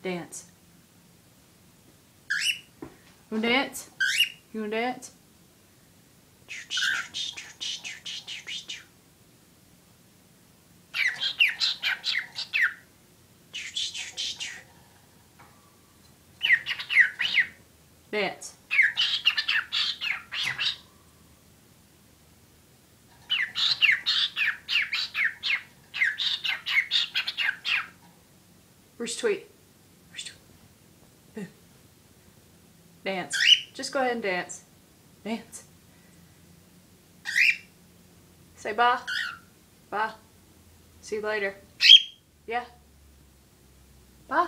Dance. You wanna dance? You wanna dance? Dance. Bruce Tweet. Bruce Tweet. Boom. Dance. Just go ahead and dance. Dance. Say bye. Bye. See you later. Yeah. Bye.